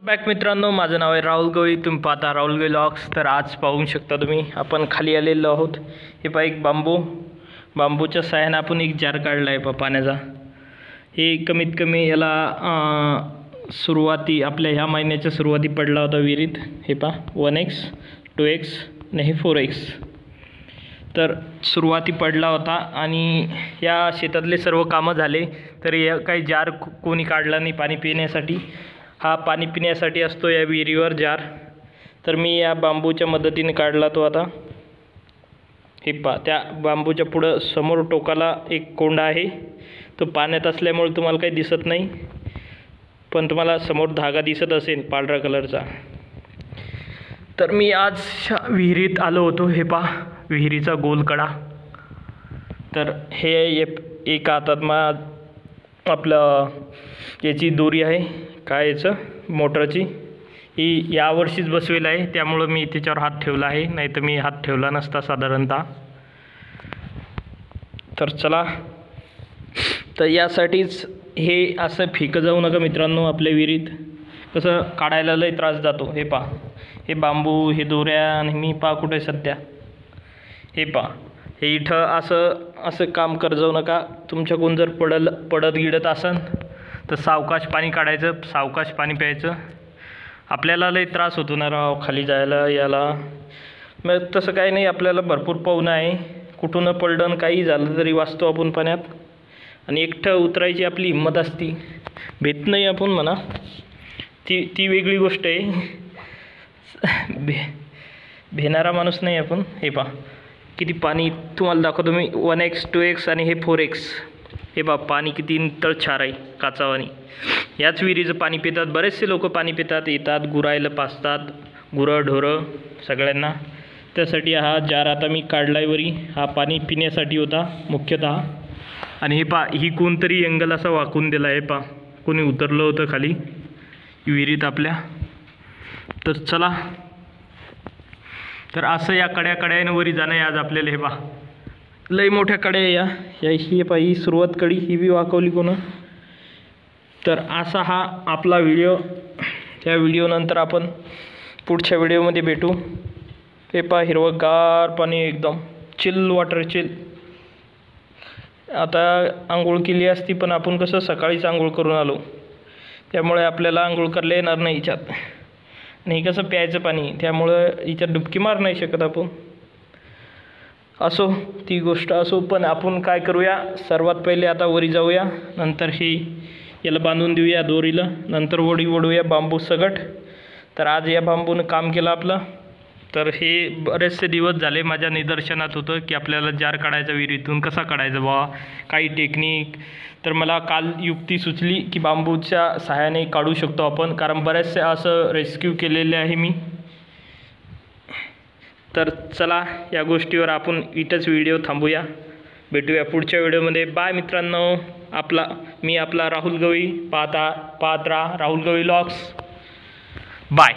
Back मित्रांनो, माझं नाव आहे राहुल गवळी. तुम्ही पाहता राहुल गवळी व्लॉग्स. तर आज पाहू शकता तुम्ही आपण खाली आलेलो आहोत. हे पहा एक बांबूच्या साह्याने आपण एक जार काढला आहे पाण्याचा. हे कमीत कमी याला सुरुवाती आपल्या ह्या महिन्याच्या सुरुवाती पडला होता विहिरीत. हे पहा 1x 2x नाही 4x. तर सुरुवाती पडला होता आणि या शेतातले सर्व कामं झाले. तर या काही जार कोणी काढला नाही पाणी पिण्यासाठी. हा पाणी पिण्यासाठी असतो या विहिरीवर जार. तर मी या बांबूच्या मदतीने काढला तो आता. हे पहा त्या बांबूच्या पुढं समोर टोकाला एक कोंडा आहे. तो पाण्यात असल्यामुळे तुम्हाला काही दिसत नाही, पण तुम्हाला समोर धागा दिसत असेल पांढऱ्या कलरचा. तर मी आज विहिरीत आलो होतो. हे पहा विहिरीचा गोलकडा. तर हे एक हातात आपलं याची दोरी आहे, काय याचं मोटरची, ही यावर्षीच बसवेल आहे, त्यामुळं मी त्याच्यावर हात ठेवला आहे, नाही तर मी हात ठेवला नसता साधारणतः. तर चला, तर यासाठीच हे असं फेकं जाऊ नका मित्रांनो. आपल्या विहिरीत कसं काढायला लय त्रास जातो. हे पहा हे बांबू, हे दोऱ्या, आणि मी पहा कुठे सध्या. हे पहा हे इथं असं काम कर जाऊ नका. तुमच्याकडून जर पडत गिडत असन तर सावकाश पाणी काढायचं, सावकाश पाणी प्यायचं. आपल्याला लई त्रास होतो ना राव खाली जायला याला. मग तसं काही नाही, आपल्याला भरपूर पाहुणं आहे. कुठून पडलं काही झालं तरी वाचतो आपण पाण्यात. आणि एकटं उतरायची आपली हिंमत असती, भेट नाही आपण म्हणा, ती वेगळी गोष्ट आहे. भेणारा माणूस नाही आपण. हे पहा किती पाणी तुम्हाला दाखवतो मी. 1x 2x आणि हे 4x. हे बा पाणी किती तळछार आहे काचावानी. याच विहिरीचं पाणी पितात बरेचसे लोक. पाणी पितात, येतात गुरायला, पाजतात गुरं ढोरं सगळ्यांना. त्यासाठी हा जार आता मी काढला आहे वरी. हा पाणी पिण्यासाठी होता मुख्यतः. आणि हे पा ही कोणतरी एंगल असा वाकून दिला आहे. पा कोणी उतरलं होतं खाली विहिरीत आपल्या. तर चला, तर असं या कड्यानं वरी जाणं आहे आज आपल्याला. हे पा लई मोठ्या कड्या या ही पा ही सुरुवात कडी ही बी वाकवली कोणं. तर असा हा आपला व्हिडिओ. त्या व्हिडिओनंतर आपण पुढच्या व्हिडिओमध्ये भेटू. हे पा हिरवंगार पाणी, एकदम चिल वॉटर, चिल. आता आंघोळ केली असती, पण आपण कसं सकाळीच आंघोळ करून आलो, त्यामुळे आपल्याला आंघोळ करायला येणार नाही हिच्यात. आणि कसं प्यायचं पाणी, त्यामुळं हिच्यात डुबकी मार नाही शकत आपण. असो ती गोष्ट असो, पण आपण काय करूया, सर्वात पहिले आता वरी जाऊया, नंतर याला बांधून देऊया दोरीला, नंतर ओढूया बांबू सगट. तर आज या बांबूनं काम केलं आपलं. तर हे बरेचसे दिवस झाले माझ्या निदर्शनात होतं की आपल्याला जार काढायचा विहिरीतून, कसा काढायचा बा, काही टेक्निक. तर मला काल युक्ती सुचली की बांबूच्या सहाय्याने काढू शकतो आपण, कारण बरेचसे असं रेस्क्यू केलेले आहे मी. तर चला, या गोष्टीवर आपण इथंच व्हिडिओ थांबूया. भेटूया पुढच्या व्हिडिओमध्ये. बाय मित्रांनो. मी आपला राहुल गवळी. पाहत राहा राहुल गवळी व्लॉग्स. बाय.